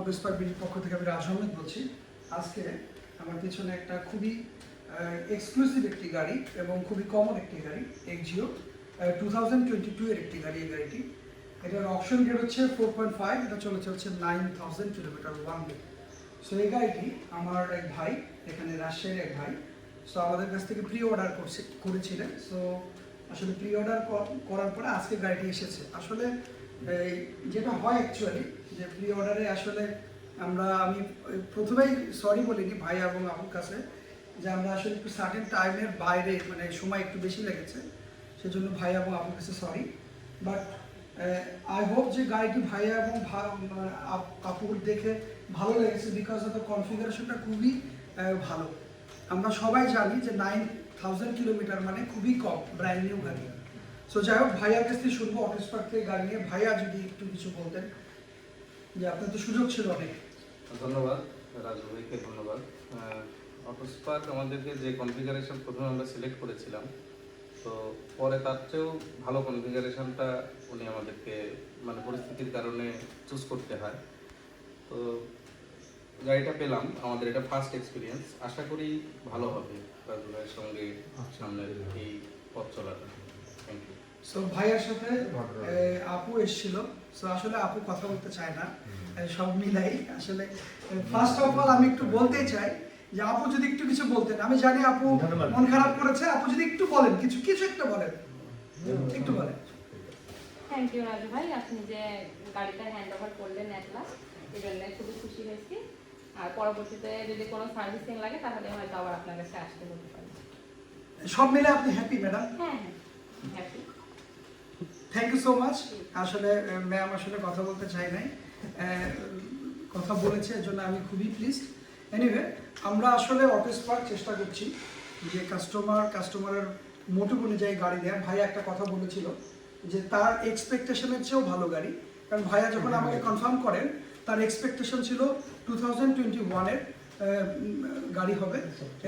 অটোস্পার্ক বিডির পক্ষ থেকে আমি রাজ আহমেদ বলছি। আজকে আমার পিছনে একটা খুবই এক্সক্লুসিভ একটি গাড়ি এবং খুবই কমন একটি গাড়ি, এক্সজিও 2022 এর একটি গাড়ি। এই গাড়িটি, এটার অপশন রেট হচ্ছে 4.5, এটা চলেছে হচ্ছে 9000 কিলোমিটার ওয়ান ডে। সো এই গাড়িটি আমার এক ভাই, এখানে রাজশাহীর এক ভাই, সো আমাদের কাছ থেকে প্রি অর্ডার করেছিলেন। সো আসলে প্রি অর্ডার করার পরে আজকে গাড়িটি এসেছে। আসলে যেটা হয় অ্যাকচুয়ালি, যে প্রি অর্ডারে আসলে আমি প্রথমেই সরি বলিনি ভাই এবং আপুর কাছে, যে আমরা আসলে একটু সার্টেন টাইমের বাইরে, মানে সময় একটু বেশি লেগেছে, সেজন্য ভাই এবং আপুর কাছে সরি। বাট আই হোপ যে গাড়িটি ভাইয়া এবং আপুর দেখে ভালো লেগেছে, বিকজ অফ দ্য কনফিগারেশনটা খুবই ভালো। আমরা সবাই জানি যে 9000 কিলোমিটার মানে খুবই কম, ব্র্যান্ড নিউ গাড়ি। সো যাই হোক, ভাইয়ার কাছ থেকে শুনবো অটোস্পার্ক থেকে গাড়ি নিয়ে। ভাইয়া যদি একটু কিছু বলতেন, যে আপনার তো সুযোগ ছিল অনেক। ধন্যবাদ রাজু ভাইকে, ধন্যবাদ। অটোস্পার্ক আমাদেরকে যে কনফিগারেশন প্রথমে আমরা সিলেক্ট করেছিলাম, তো পরে তার চেয়েও ভালো কনফিগারেশনটা উনি আমাদেরকে মানে পরিস্থিতির কারণে চুজ করতে হয়। তো গাড়িটা পেলাম, আমাদের এটা ফার্স্ট এক্সপিরিয়েন্স। আশা করি ভালো হবে রাজু ভাইয়ের সঙ্গে সামনের এই পথ চলাটা। Thank you. সো ভাইয়ার সাথে আপু এসেছিল। সো আসলে আপু কথা বলতে চায় না, সব মিলাই আসলে ফার্স্ট অফ অল আমি একটু বলতে চাই যে আপু যদি একটু কিছু বলতেন। আমি জানি আপু মন খারাপ করেছে, আপু যদি একটু বলেন, কিছু একটা বলেন, একটু বলেন। থ্যাংক ইউ রাজু ভাই, আপনি যে গাড়িটা হ্যান্ড ওভার করলেন এট লাস্ট, এই জন্য খুবই খুশি হয়েছি। আর পরবর্তীতে যদি কোনো সার্ভিসিং লাগে তাহলে হয়তো আবার আপনার কাছে আসতে হতে পারে। সব মিলে আপনি হ্যাপি ম্যাডাম? হ্যাঁ হ্যাঁ, happy. Thank you so much. আসলে ম্যাম আসলে কথা বলতে চাই নাই, কথা বলেছে, এর জন্য আমি খুবই প্লিজড। এনিওয়ে, আমরা আসলে অটোস্পার্ক চেষ্টা করছি যে কাস্টমারের মোটিভ অনুযায়ী গাড়ি দেয়। ভাইয়া একটা কথা বলেছিল যে তার এক্সপেকটেশনের চেয়েও ভালো গাড়ি, কারণ ভাইয়া যখন আমাকে কনফার্ম করেন তার এক্সপেকটেশন ছিল 2021-এর গাড়ি হবে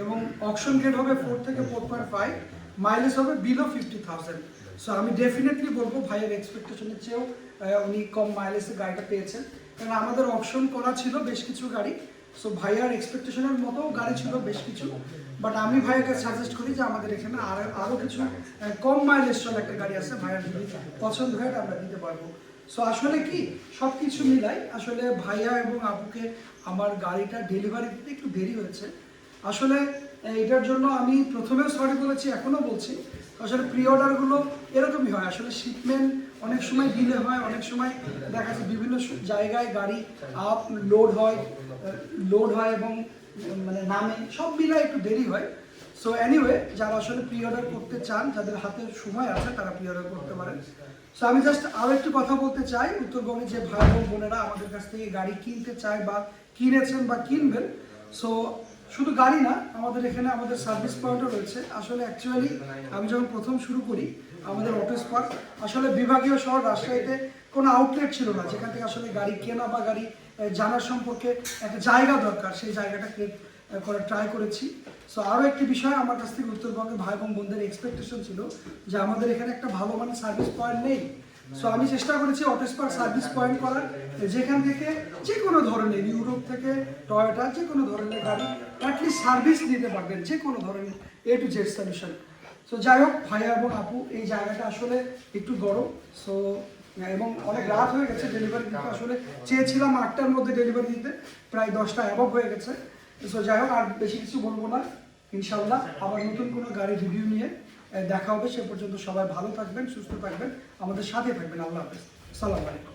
এবং অকশন গ্রেড হবে 4 থেকে 4.5, মাইলেজ হবে বিলো 50,000। সো আমি ডেফিনেটলি বলবো ভাইয়ের এক্সপেকটেশনের চেয়েও উনি কম মাইলেজে গাড়িটা পেয়েছেন, কারণ আমাদের অপশন করা ছিল বেশ কিছু গাড়ি। সো ভাইয়ার এক্সপেকটেশনের মতো গাড়ি ছিল বেশ কিছু, বাট আমি ভাইয়াকে সাজেস্ট করি যে আমাদের এখানে আরও কিছু কম মাইলেজ চলে একটা গাড়ি আছে, ভাইয়ার যদি পছন্দ হয় আমরা দিতে পারবো। সো আসলে কি সব কিছু মিলাই আসলে ভাইয়া এবং আপুকে আমার গাড়িটা ডেলিভারি দিতে একটু দেরি হয়েছে। আসলে এটার জন্য আমি প্রথমেও সরি বলেছি, এখনও বলছি। আসলে প্রি অর্ডারগুলো এরকমই হয়, আসলে শিপমেন্ট অনেক সময় ডিলে হয়, অনেক সময় দেখা যাচ্ছে বিভিন্ন জায়গায় গাড়ি লোড হয় এবং মানে নামে, সব মিলাই একটু দেরি হয়। সো এনিওয়ে, যারা আসলে প্রি অর্ডার করতে চান, যাদের হাতে সময় আছে, তারা প্রি অর্ডার করতে পারেন। সো আমি জাস্ট আরও একটু কথা বলতে চাই, উত্তরবঙ্গে যে ভাই এবং বোনেরা আমাদের কাছ থেকে গাড়ি কিনতে চায় বা কিনেছেন বা কিনবেন, সো শুধু গাড়ি না, আমাদের এখানে আমাদের সার্ভিস পয়েন্টও রয়েছে। আসলে অ্যাকচুয়ালি আমি যখন প্রথম শুরু করি আমাদের অটোস্পার্ক, আসলে বিভাগীয় শহর রাজশাহীতে কোনো আউটলেট ছিল না যেখান থেকে আসলে গাড়ি কেনা বা গাড়ি জানার সম্পর্কে একটা জায়গা দরকার, সেই জায়গাটা ক্রিয়েট করার ট্রাই করেছি। সো আরও একটি বিষয়, আমার কাছ থেকে উত্তরবঙ্গের ভাই এবং বোনদের এক্সপেকটেশন ছিল যে আমাদের এখানে একটা ভালো মানের সার্ভিস পয়েন্ট নেই। সো আমি চেষ্টা করেছি অটোস্পার্ক সার্ভিস পয়েন্ট করার, যেখান থেকে যে কোনো ধরনের, ইউরোপ থেকে টয়োটা, যে কোনো ধরনের গাড়ি অ্যাটলিস্ট সার্ভিস দিতে পারবেন, যে কোনো ধরনের A to Z solution. So যাই হোক, ভাইয়া এবং আপু, এই জায়গাটা আসলে একটু গরম, সো এবং অনেক রাত হয়ে গেছে ডেলিভারি দিতে। আসলে চেয়েছিলাম 8টার মধ্যে ডেলিভারি দিতে, প্রায় 10টা অ্যাবভ হয়ে গেছে। সো যাই হোক, আর বেশি কিছু বলবো না। ইনশাল্লাহ আবার নতুন কোনো গাড়ি রিভিউ নিয়ে দেখা হবে। সে পর্যন্ত সবাই ভালো থাকবেন, সুস্থ থাকবেন, আমাদের সাথে থাকবেন। আল্লাহ হাফেজ, আসসালামু আলাইকুম।